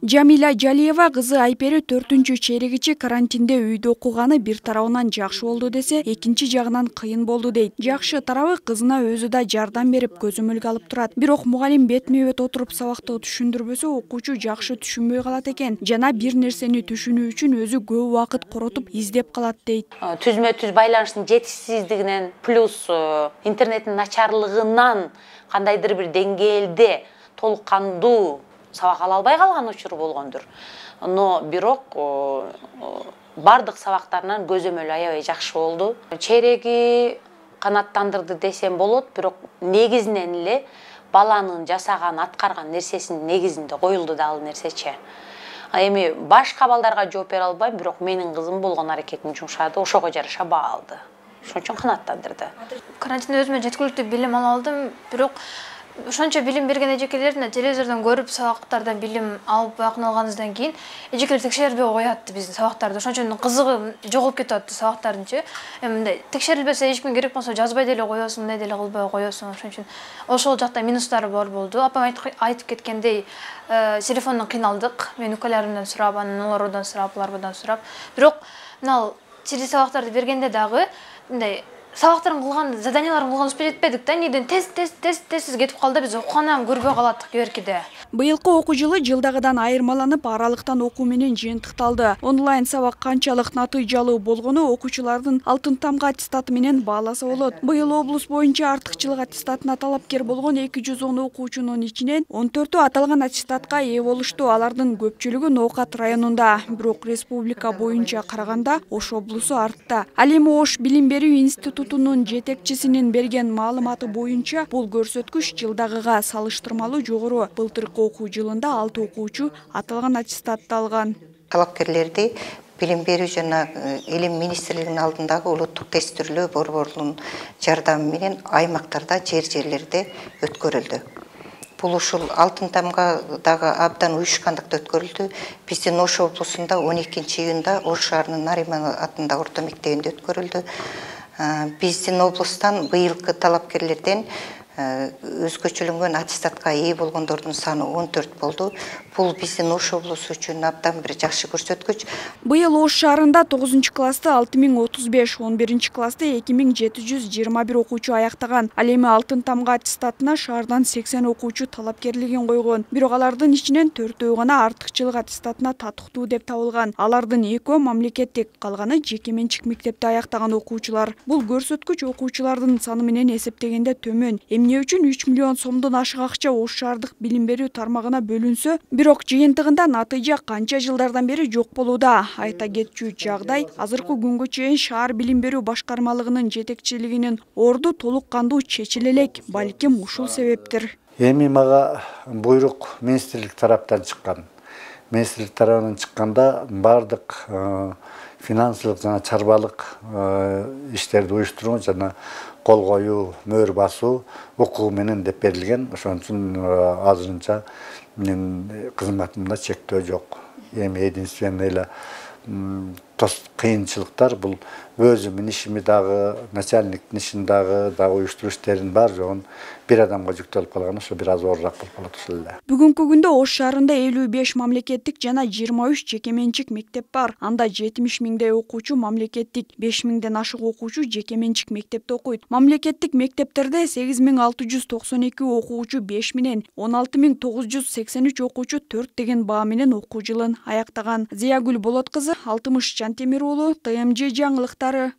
Жамиля Жалиева кызы Айпери 4-чейрегичи карантинде үйдө окуганы бир тарабынан жакшы болду десе, экинчи жагынан кыйын болду дейт. Жакшы тарабы кызына өзү да жардам берип көзөмөлгө алып турат. Бирок мугалим бетме-бет отуруп сабакты түшүндүрбөсө, окуучу жакшы түшүнбөй калат экен. Жана бир нерсени түшүнүү үчүн өзү көп убакыт коротуп издеп калат дейт. Түзмө-түз байланыштын жетишсиздигинен плюс интернеттин начарлыгынан кандайдыр бир деңгээлде толук кандуу сабак ала албай калган учуру болгондур. Но бирок бардык сабактарынан көзөмөл аябай жакшы болду. Чейреги канаттандырды десем болот, бирок негизинен эле баланын жасаган, аткарган нерсесинин негизинде коюлду да ал нерсечи. Эми башка балдарга жооп бере албайм, бирок менин кызым болгон аракетин жумшады, ошого жараша баа алды. Ошон үчүн канаттандырды. Карантинде өзүмө жеткиликтүү билим ала алдым, бирок ошончо билим берген эжекелердин телевизордон көрүп сабактардан билим алып акын алганыбыздан кийин эжекелер текшерилбей коет биздин сабактарды. Ошон үчүн кызыгы жоголуп кетип атты сабактардынчы. Мындай текшерилбесе эч ким керек болсо жазбай деле коесуң, мындай деле кылбай коесуң. Ошон үчүн ошол жакта минустары бар болду. Апам айтып кеткендей, телефондон кыйналдык. Мен укаларымдан сурап, анан алар одан сурап, булар будан сурап. Бирок мына тири сабактарды бергенде дагы мындай сабактарын кылган, заданияларын кылган успеть этпедик да, неден тез кетип калды, биз окуганан көрбөй калаттык беркиде. Быйылкы окуу жылы жылдагыдан айырмаланып, аралыктан окуу менен жыйынтыкталды. Онлайн сабак канчалык натыйжалуу болгону окуучулардын алтын тамга аттестаты менен бааласа болот. Быйыл облус боюнча артыкчылык аттестатына талапкер болгон 210 окуучунун ичинен 14-ü аталган аттестатка ээ болушту. Алардын көпчүлүгү Ноокат районунда, бирок республика боюнча караганда Ош облусу артта. Ал эми Ош билим берүү институтунун жетекчисинин берген маалыматы боюнча бул көрсөткүч жылдагыга салыштырмалуу жогору. Былтыркы окуу жылында 6 окуучу аталган аттестатты алган. Талапкерлерди билим берүү жана илим министрлигинин алдындагы улуттук тестирлөө борборунун жардамы менен аймактарда жерлерде өткөрүлдү. Бул ушул алтын тамга дагы абдан уюшкандыкта өткөрүлдү. Биздин Ош облусунда 12-июнда Ош шаарынын Нариман атындагы орто мектебинде өткөрүлдү. Биздин облустан быйылкы талапкерлерден өзгөчөлөнгөн аттестатка ээ болгондордун саны 14 болду. Бул биздин Ош облусу үчүн абдан бир жакшы көрсөткүч. Быйыл Ош шаарында 9-классты 6035, 11-классты 2721 окуучу аяктаган. Ал эми алтын тамга аттестатына шаардан 80 окуучу талапкерлигин койгон. Бирок алардын ичинен 4-өө гана артыкчылык аттестатына татыктуу деп табылган. Алардын 2-өө мамлекеттик, калганы жеке менчик мектепте аяктаган окуучулар. Бул көрсөткүч окуучулардын саны менен эсептегенде төмөн. Эмне үчүн 3 миллион сомдон ашык акча Ош шаардык билим берүү тармагына бөлүнсө, бирок жыйынтыгында натыйжа канча жылдардан бери жок болууда. Айта кетчү жагдай, азыркы күнгө чейин шаар билим берүү башкармалыгынын жетекчилигинин орду толук кандуу чечиле элек. Балким ушул себептир. Эми мага буйрук министрлик тараптан чыккан. Министрлик тарабынан чыкканда бардык финансылык жана чарбалык иштерди уюштуруу жана кол коюу, мөр басуу укугу менен деп берилген. Ошон үчүн азырынча менин кызматымда чектөө жок. Эми единственный эле кыйынчылыктар бул өзүмдүн ишими дагы, начальниктин ишин дагы уюштуруу иштерин бар жогун бир адамга жүктөлүп калган, ошо бир аз оорураак болуп калат ушул эле. Бүгүнкү күндө Ош шаарында 55 мамлекеттик жана 23 жеке менчик мектеп бар. Анда 70 миңдей окуучу мамлекеттик, 5 миңден ашык окуучу жеке менчик мектепте окуйт. Мамлекеттик мектептерде 8692 окуучу 5 менен, 16983 окуучу 4 деген баа менен окуу жылын аяктаган. Зиягүл Болоткызы, Алтымыш Жантемир уулу, ТМЖ жаңылыктары.